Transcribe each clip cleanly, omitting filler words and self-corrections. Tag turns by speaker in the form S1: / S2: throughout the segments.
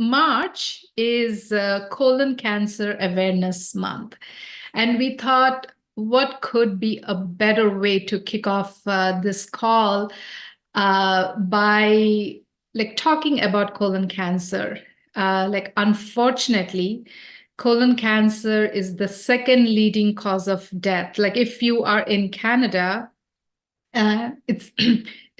S1: March is Colon Cancer Awareness Month. And we thought, what could be a better way to kick off this call by like talking about colon cancer? Unfortunately, colon cancer is the second leading cause of death. Like, if you are in Canada, it's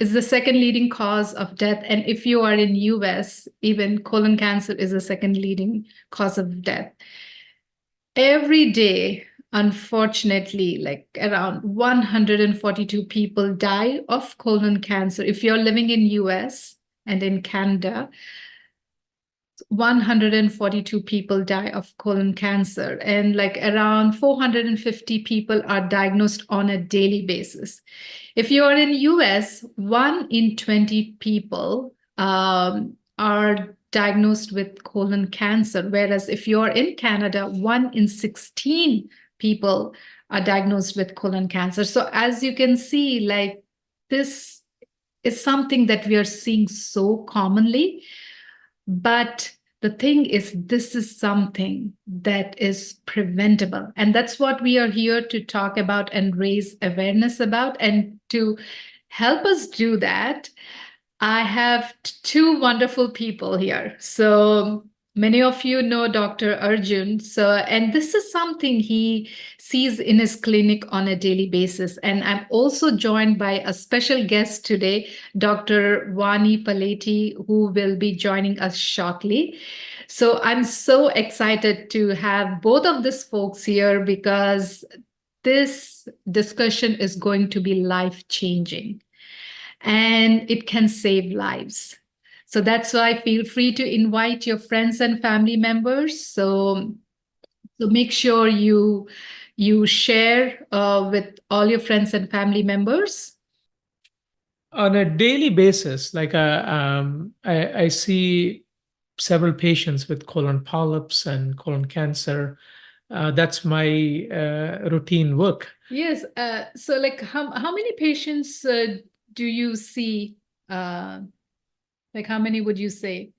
S1: it's the second leading cause of death, and if you are in US, even colon cancer is the second leading cause of death. Every day, unfortunately, like around 142 people die of colon cancer. If you're living in US and in Canada, 142 people die of colon cancer, and like around 450 people are diagnosed on a daily basis. If you are in US, 1 in 20 people are diagnosed with colon cancer, whereas if you're in Canada, 1 in 16 people are diagnosed with colon cancer. So as you can see, like, this is something that we are seeing so commonly. But the thing is, this is something that is preventable. And that's what we are here to talk about and raise awareness about. And to help us do that, I have two wonderful people here. So many of you know Dr. Arjun. And this is something he sees in his clinic on a daily basis. And I'm also joined by a special guest today, Dr. Vani Paleti, who will be joining us shortly. So I'm so excited to have both of these folks here because this discussion is going to be life-changing and it can save lives. So that's why feel free to invite your friends and family members. So make sure you share with all your friends and family members.
S2: On a daily basis, I see several patients with colon polyps and colon cancer. That's my routine work.
S1: Yes. So like how many patients do you see? Like how many would you say?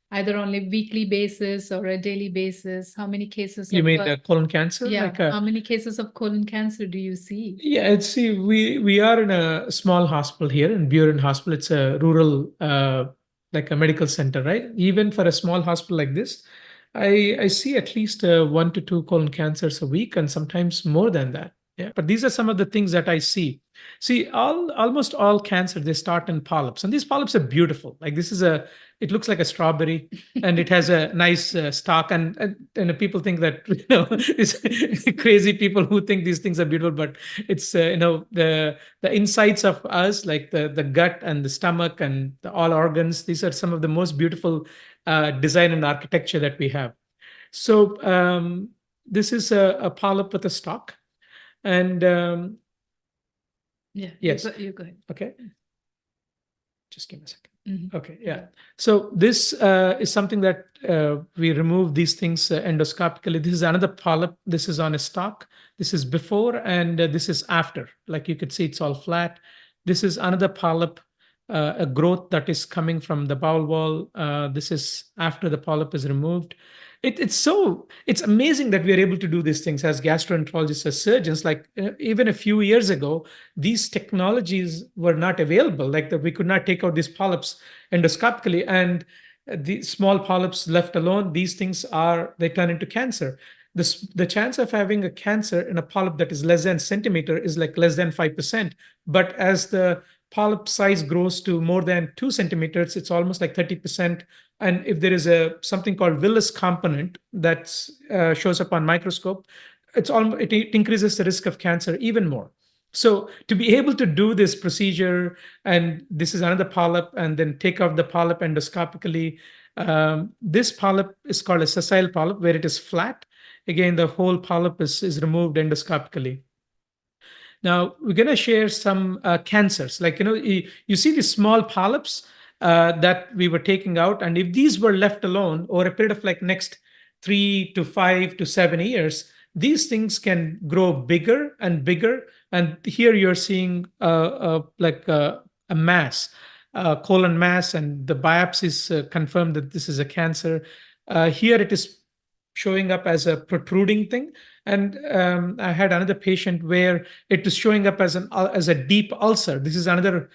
S1: Either on a weekly basis or a daily basis? How many cases
S2: You
S1: of
S2: mean colon cancer?
S1: Yeah, how many cases of colon cancer do you see?
S2: Yeah, see, we are in a small hospital here in Buren Hospital. It's a rural, like a medical center, right? Even for a small hospital like this, I see at least 1 to 2 colon cancers a week, and sometimes more than that. Yeah, but these are some of the things that I see. See, almost all cancer, they start in polyps, and these polyps are beautiful. Like this is it looks like a strawberry, and it has a nice stalk. And people think that it's crazy people who think these things are beautiful, but it's the insides of us, like the gut and the stomach and all organs. These are some of the most beautiful design and architecture that we have. So this is a polyp with a stalk, and
S1: Yeah.
S2: yes,
S1: You go ahead.
S2: okay. Just give me a second.
S1: Mhm.
S2: Okay, yeah. So this is something that we remove these things endoscopically. This is another polyp. This is on a stalk. This is before, and this is after. Like you could see, it's all flat. This is another polyp, a growth that is coming from the bowel wall. This is after the polyp is removed. It's amazing that we are able to do these things as gastroenterologists, as surgeons. Like even a few years ago, these technologies were not available. Like that, we could not take out these polyps endoscopically, and the small polyps left alone, these things they turn into cancer. The chance of having a cancer in a polyp that is less than centimeter is like less than 5%. But as the polyp size grows to more than 2 centimeters, it's almost like 30%. And if there is something called Willis component that shows up on microscope, it increases the risk of cancer even more. So to be able to do this procedure, and this is another polyp, and then take out the polyp endoscopically. This polyp is called a sessile polyp, where it is flat. Again, the whole polyp is removed endoscopically. Now we're going to share some cancers. Like you see these small polyps that we were taking out, and if these were left alone over a period of like next 3 to 5 to 7 years, these things can grow bigger and bigger. And here you're seeing a mass. colon mass, and the biopsies confirmed that this is a cancer. Here it is showing up as a protruding thing. And I had another patient where it was showing up as a deep ulcer. This is another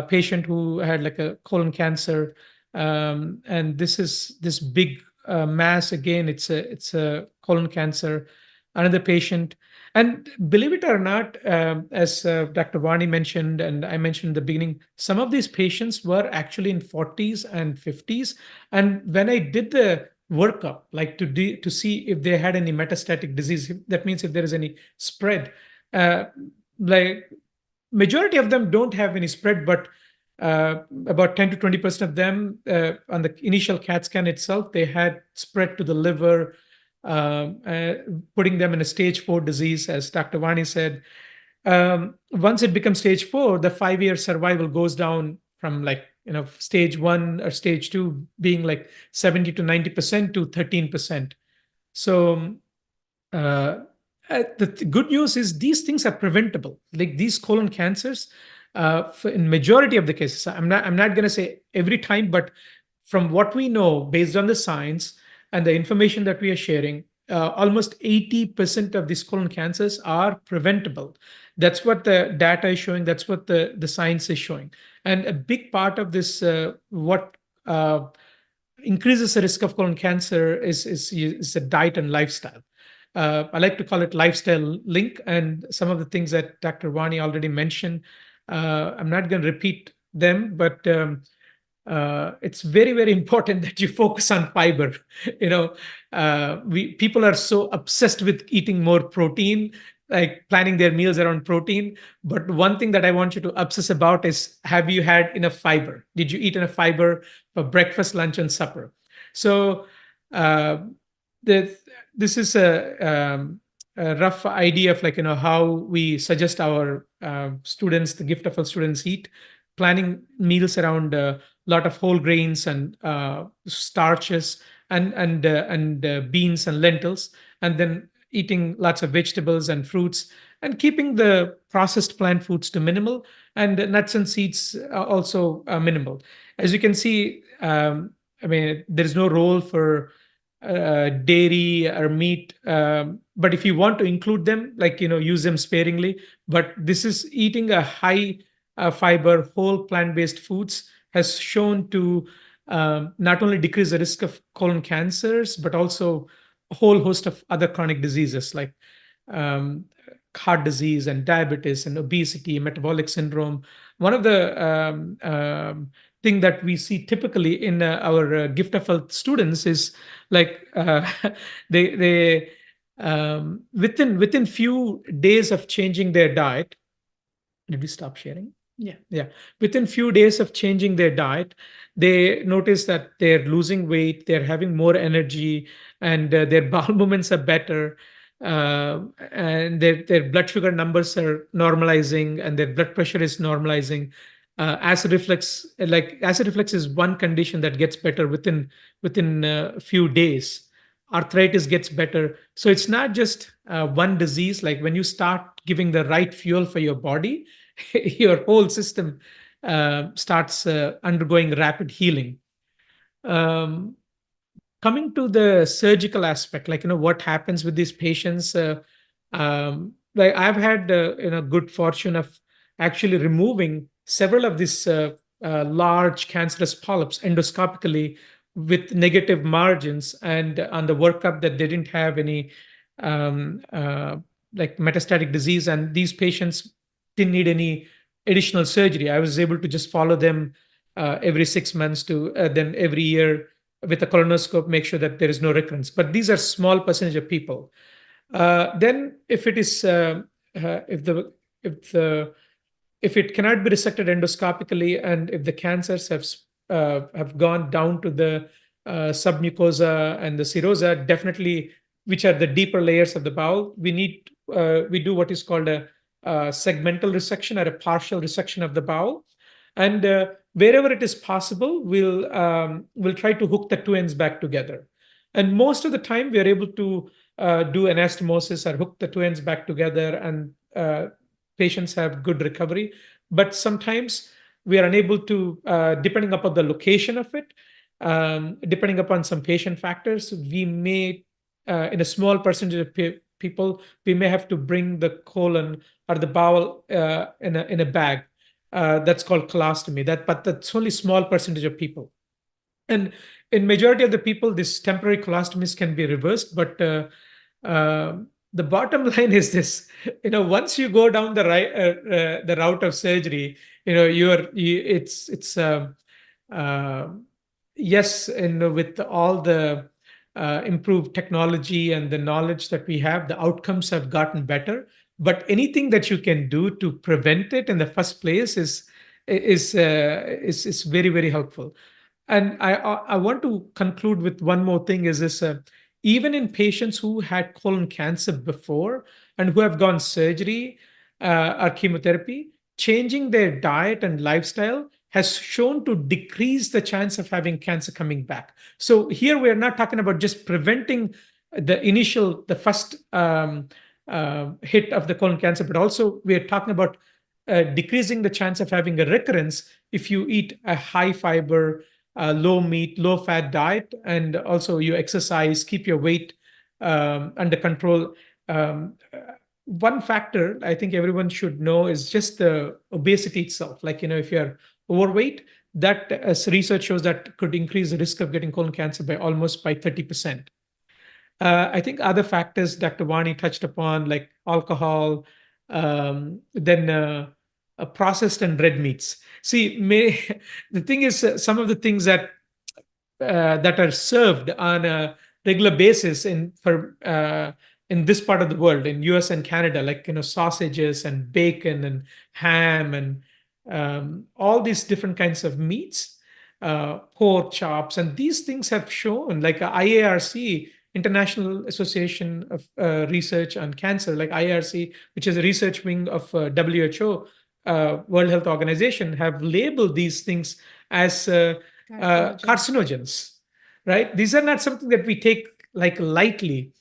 S2: patient who had like a colon cancer, and this is this big mass. Again, it's a colon cancer. Another patient, and believe it or not, as Dr. Vani mentioned, and I mentioned in the beginning, some of these patients were actually in 40s and 50s. And when I did the workup, like to see if they had any metastatic disease, that means if there is any spread, uh, like majority of them don't have any spread, but about 10 to 20% of them on the initial CAT scan itself, they had spread to the liver, putting them in a stage 4 disease, as Dr. Vani said. Once it becomes stage 4, the 5-year survival goes down from like, stage 1 or stage 2 being like 70 to 90% to 13%. So uh, the good news is these things are preventable. Like these colon cancers, in majority of the cases, I'm not going to say every time, but from what we know based on the science and the information that we are sharing, almost 80% of these colon cancers are preventable. That's what the data is showing. That's what the science is showing. And a big part of this, what increases the risk of colon cancer is a diet and lifestyle. I like to call it lifestyle link, and some of the things that Dr. Vani already mentioned. I'm not going to repeat them, but it's very, very important that you focus on fiber. You know, we people are so obsessed with eating more protein, like planning their meals around protein. But one thing that I want you to obsess about is, have you had enough fiber? Did you eat enough fiber for breakfast, lunch, and supper? So uh, the, this is a rough idea of like how we suggest our students, the gift of our students, eat, planning meals around a lot of whole grains and starches and beans and lentils, and then eating lots of vegetables and fruits, and keeping the processed plant foods to minimal, and nuts and seeds also minimal. As you can see, I mean, there is no role for dairy or meat, but if you want to include them, like use them sparingly. But this is eating a high fiber whole plant-based foods has shown to not only decrease the risk of colon cancers, but also a whole host of other chronic diseases like um, heart disease and diabetes and obesity, metabolic syndrome. One of the thing that we see typically in our gift of health students is like they within few days of changing their diet. Did we stop sharing? Yeah. Within few days of changing their diet, they notice that they're losing weight, they're having more energy, and their bowel movements are better, and their blood sugar numbers are normalizing, and their blood pressure is normalizing. Acid reflux is one condition that gets better within a few days. Arthritis gets better. So it's not just one disease. Like when you start giving the right fuel for your body, your whole system starts undergoing rapid healing. Um, Coming to the surgical aspect, like what happens with these patients, like I've had good fortune of actually removing several of these large cancerous polyps endoscopically with negative margins, and on the workup that they didn't have any um, uh, like metastatic disease, and these patients didn't need any additional surgery. I was able to just follow them every 6 months to then every year with a colonoscope, make sure that there is no recurrence. But these are small percentage of people. Then, if it is if the if it cannot be resected endoscopically, and if the cancers have gone down to the submucosa and the serosa, definitely, which are the deeper layers of the bowel, we do what is called a segmental resection or a partial resection of the bowel, and wherever it is possible, we'll try to hook the two ends back together. And most of the time, we are able to do anastomosis or hook the two ends back together, and patients have good recovery. But sometimes we are unable to, depending upon the location of it, depending upon some patient factors, we may, in a small percentage of people, we may have to bring the colon or the bowel in a bag. That's called colostomy. But that's only small percentage of people. And in majority of the people, this temporary colostomies can be reversed. But uh, the bottom line is this: once you go down the route of surgery, it's uh, yes, and with all the improved technology and the knowledge that we have, the outcomes have gotten better. But anything that you can do to prevent it in the first place is very, very helpful. And I want to conclude with one more thing: is this, even in patients who had colon cancer before and who have gone surgery or chemotherapy, changing their diet and lifestyle has shown to decrease the chance of having cancer coming back. So here we are not talking about just preventing the first hit of the colon cancer, but also we are talking about decreasing the chance of having a recurrence if you eat a high fiber, low meat, low fat diet, and also you exercise, keep your weight under control. One factor I think everyone should know is just the obesity itself. Like, if you're overweight, that as research shows that could increase the risk of getting colon cancer by almost by 30%. I think other factors Dr. Vani touched upon, like alcohol, then processed and red meats. See, the thing is, some of the things that are served on a regular basis in this part of the world, in US and Canada, like sausages and bacon and ham and all these different kinds of meats, pork chops, and these things have shown, like IARC, International Association of Research on Cancer, like IARC, which is a research wing of WHO, World Health Organization, have labeled these things as carcinogens, right? These are not something that we take like lightly.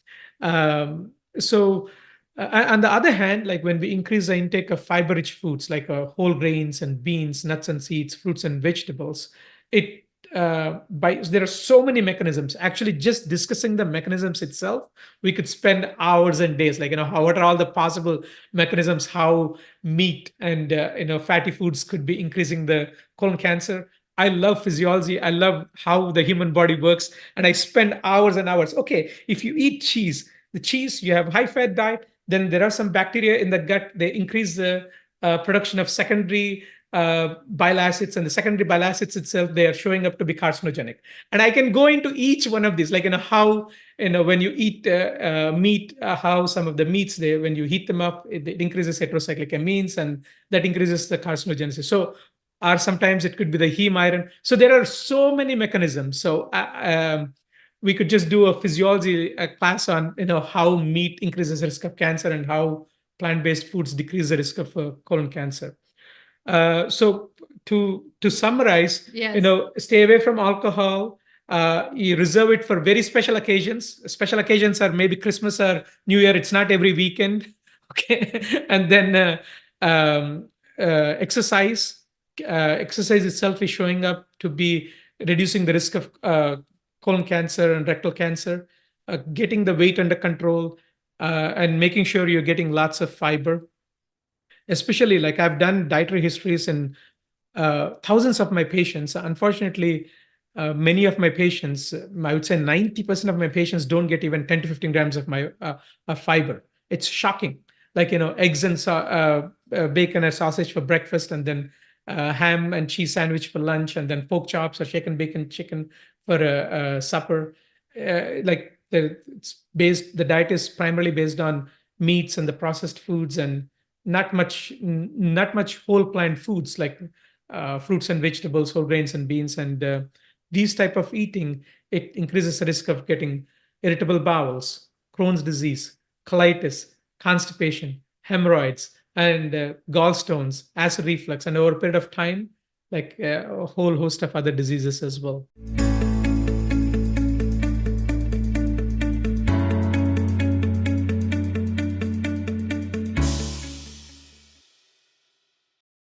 S2: So, on the other hand, like when we increase the intake of fiber-rich foods like whole grains and beans, nuts and seeds, fruits and vegetables, it there are so many mechanisms. Actually, just discussing the mechanisms itself, we could spend hours and days. Like, what are all the possible mechanisms? How meat and fatty foods could be increasing the colon cancer. I love physiology. I love how the human body works. And I spend hours and hours. Okay, if you eat cheese, the cheese, you have high fat diet, then there are some bacteria in the gut. They increase the production of secondary bile acids, and the secondary bile acids itself, they are showing up to be carcinogenic. And I can go into each one of these, like, how, when you eat meat, how some of the meats, when you heat them up, it increases heterocyclic amines, and that increases the carcinogenesis. So, or sometimes it could be the heme iron. So there are so many mechanisms. So we could just do a physiology class on how meat increases the risk of cancer and how plant-based foods decrease the risk of colon cancer. So to summarize,
S1: Yes.
S2: stay away from alcohol. You reserve it for very special occasions. Special occasions are maybe Christmas or New Year. It's not every weekend. Okay, and then exercise. Exercise itself is showing up to be reducing the risk of colon cancer and rectal cancer. Getting the weight under control, and making sure you're getting lots of fiber, especially, like, I've done dietary histories in thousands of my patients. Unfortunately, many of my patients, I would say 90% of my patients, don't get even 10 to 15 grams of my of fiber. It's shocking. Like, eggs and bacon or sausage for breakfast, and then ham and cheese sandwich for lunch, and then pork chops or shaken bacon chicken for a supper. Like, the diet is primarily based on meats and the processed foods, and not much whole plant foods like fruits and vegetables, whole grains and beans, and these type of eating, it increases the risk of getting irritable bowels, Crohn's disease, colitis, constipation, hemorrhoids, and gallstones, acid reflux, and over a period of time, like a whole host of other diseases as well.